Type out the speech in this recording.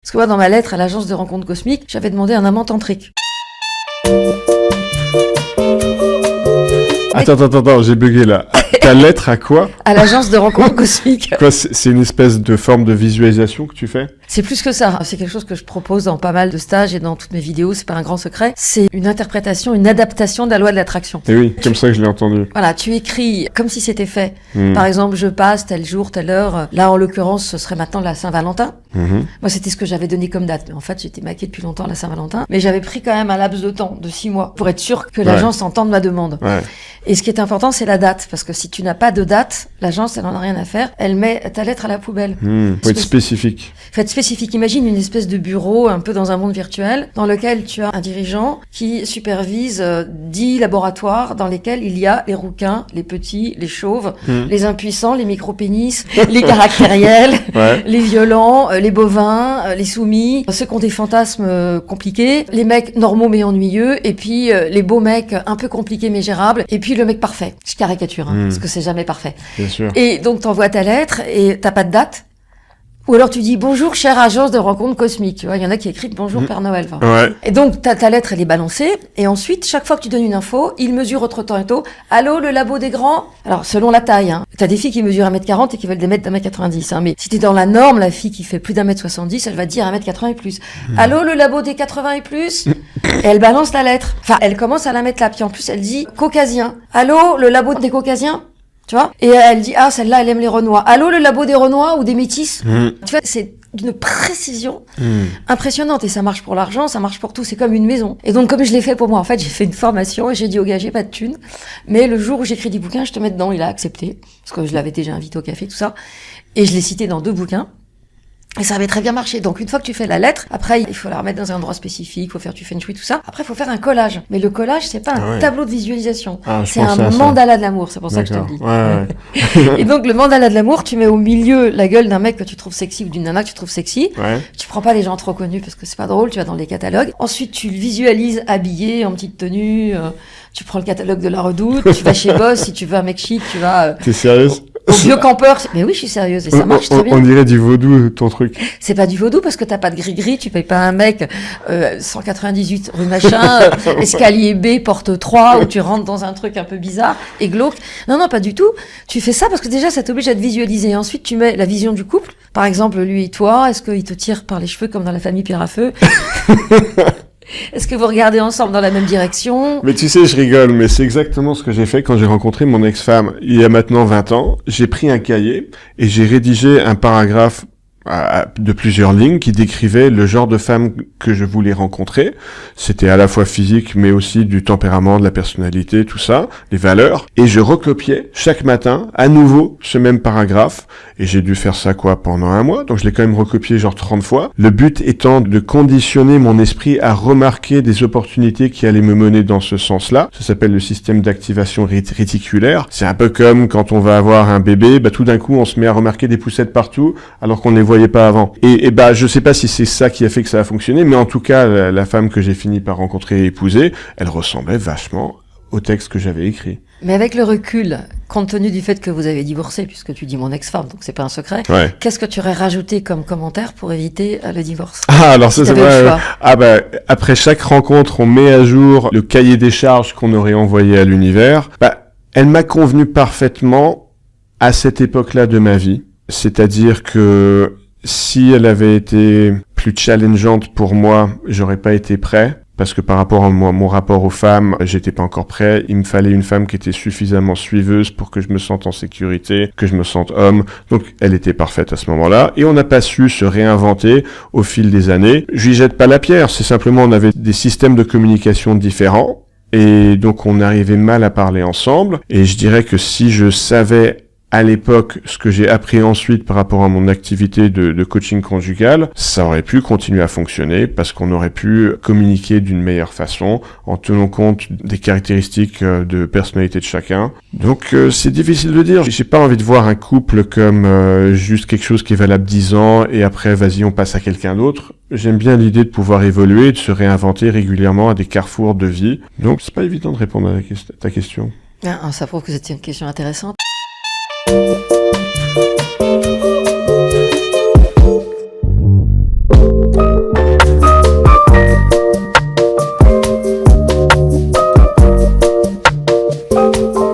Parce que moi, dans ma lettre à l'agence de rencontres cosmiques, j'avais demandé un amant tantrique. Attends, j'ai bugué là. Ta lettre à quoi? À l'agence de rencontres cosmiques. Quoi, c'est une espèce de forme de visualisation que tu fais? C'est plus que ça. C'est quelque chose que je propose dans pas mal de stages et dans toutes mes vidéos. C'est pas un grand secret. C'est une interprétation, une adaptation de la loi de l'attraction. Et oui, comme ça que je l'ai entendu. Voilà, tu écris comme si c'était fait. Par exemple, je passe tel jour, telle heure. Là, en l'occurrence, ce serait maintenant la Saint-Valentin. Moi, c'était ce que j'avais donné comme date. En fait, j'étais maquée depuis longtemps à la Saint-Valentin. Mais j'avais pris quand même un laps de temps de 6 mois pour être sûr que l'agence entende ma demande. Ouais. Et ce qui est important, c'est la date. Parce que si tu n'as pas de date, l'agence, elle en a rien à faire. Elle met ta lettre à la poubelle. Faut être spécifique. Faut être spécifique. Imagine une espèce de bureau un peu dans un monde virtuel dans lequel tu as un dirigeant qui supervise 10 laboratoires dans lesquels il y a les rouquins, les petits, les chauves, les impuissants, les micro-pénis, les caractériels, les violents, les bovins, les soumis, ceux qui ont des fantasmes compliqués, les mecs normaux mais ennuyeux, et puis les beaux mecs un peu compliqués mais gérables, et puis le mec parfait. Je caricature, parce que c'est jamais parfait. Bien sûr. Et donc t'envoies ta lettre et t'as pas de date. Ou alors tu dis bonjour chère agence de rencontres cosmiques, tu vois, il y en a qui écrivent bonjour Père Noël. Enfin. Ouais. Et donc ta lettre elle est balancée et ensuite chaque fois que tu donnes une info, il mesure autre temps et tôt. Allô le labo des grands. Alors selon la taille, t'as des filles qui mesurent 1m40 et qui veulent des mètres d'1m90. Mais si t'es dans la norme, la fille qui fait plus d'1m70, elle va dire 1m80 et plus. Allô le labo des 80 et plus. Et elle balance la lettre. Enfin elle commence à la mettre là. Puis en plus elle dit caucasien. Allô le labo des caucasiens. Tu vois? Et elle dit, ah, celle-là, elle aime les Renois. Allô, le labo des Renois ou des métis? Tu vois, c'est d'une précision impressionnante. Et ça marche pour l'argent, ça marche pour tout. C'est comme une maison. Et donc, comme je l'ai fait pour moi, en fait, j'ai fait une formation et j'ai dit au gars, j'ai pas de thunes. Mais le jour où j'écris 10 bouquins, je te mets dedans. Il a accepté. Parce que je l'avais déjà invité au café, tout ça. Et je l'ai cité dans 2 bouquins. Et ça avait très bien marché. Donc, une fois que tu fais la lettre, après, il faut la remettre dans un endroit spécifique, faut faire du feng shui, tout ça. Après, il faut faire un collage. Mais le collage, c'est pas un tableau de visualisation. C'est un mandala de l'amour. C'est pour ça que je te le dis. Ouais. Et donc, le mandala de l'amour, tu mets au milieu la gueule d'un mec que tu trouves sexy ou d'une nana que tu trouves sexy. Tu prends pas les gens trop connus parce que c'est pas drôle, tu vas dans les catalogues. Ensuite, tu le visualises habillé, en petite tenue. Tu prends le catalogue de la Redoute. Tu vas chez Boss. Si tu veux un mec chic, tu vas... T'es sérieuse? Au vieux campeur. Mais oui, je suis sérieuse et ça marche très bien. On dirait du vaudou, ton truc. C'est pas du vaudou parce que t'as pas de gris-gris, tu payes pas un mec 198 rue machin, escalier B, porte 3, où tu rentres dans un truc un peu bizarre et glauque. Non, pas du tout. Tu fais ça parce que déjà, ça t'oblige à te visualiser. Ensuite, tu mets la vision du couple. Par exemple, lui et toi, est-ce qu'il te tire par les cheveux comme dans la famille Pierre à Feu? Est-ce que vous regardez ensemble dans la même direction? Mais tu sais, je rigole, mais c'est exactement ce que j'ai fait quand j'ai rencontré mon ex-femme. Il y a maintenant 20 ans, j'ai pris un cahier et j'ai rédigé un paragraphe de plusieurs lignes qui décrivait le genre de femme que je voulais rencontrer. C'était à la fois physique, mais aussi du tempérament, de la personnalité, tout ça, les valeurs. Et je recopiais chaque matin, à nouveau, ce même paragraphe. Et j'ai dû faire ça, pendant 1 mois. Donc je l'ai quand même recopié genre 30 fois. Le but étant de conditionner mon esprit à remarquer des opportunités qui allaient me mener dans ce sens-là. Ça s'appelle le système d'activation réticulaire. C'est un peu comme quand on va avoir un bébé, tout d'un coup, on se met à remarquer des poussettes partout, alors qu'on les voyait pas avant. Et je sais pas si c'est ça qui a fait que ça a fonctionné, mais en tout cas, la femme que j'ai fini par rencontrer et épouser, elle ressemblait vachement au texte que j'avais écrit. Mais avec le recul, compte tenu du fait que vous avez divorcé, puisque tu dis mon ex-femme, donc c'est pas un secret, qu'est-ce que tu aurais rajouté comme commentaire pour éviter le divorce? Ah, alors ça, c'est vrai. Après chaque rencontre, on met à jour le cahier des charges qu'on aurait envoyé à l'univers. Elle m'a convenu parfaitement à cette époque-là de ma vie. C'est-à-dire que si elle avait été plus challengeante pour moi, j'aurais pas été prêt. Parce que par rapport à mon rapport aux femmes, j'étais pas encore prêt. Il me fallait une femme qui était suffisamment suiveuse pour que je me sente en sécurité, que je me sente homme. Donc, elle était parfaite à ce moment-là. Et on n'a pas su se réinventer au fil des années. Je lui jette pas la pierre. C'est simplement, on avait des systèmes de communication différents. Et donc, on arrivait mal à parler ensemble. Et je dirais que si je savais à l'époque, ce que j'ai appris ensuite par rapport à mon activité de coaching conjugal, ça aurait pu continuer à fonctionner parce qu'on aurait pu communiquer d'une meilleure façon en tenant compte des caractéristiques de personnalité de chacun. Donc c'est difficile de dire. J'ai pas envie de voir un couple comme juste quelque chose qui est valable 10 ans et après vas-y on passe à quelqu'un d'autre. J'aime bien l'idée de pouvoir évoluer, de se réinventer régulièrement à des carrefours de vie. Donc c'est pas évident de répondre à ta question. Ça prouve que c'était une question intéressante. Ciao.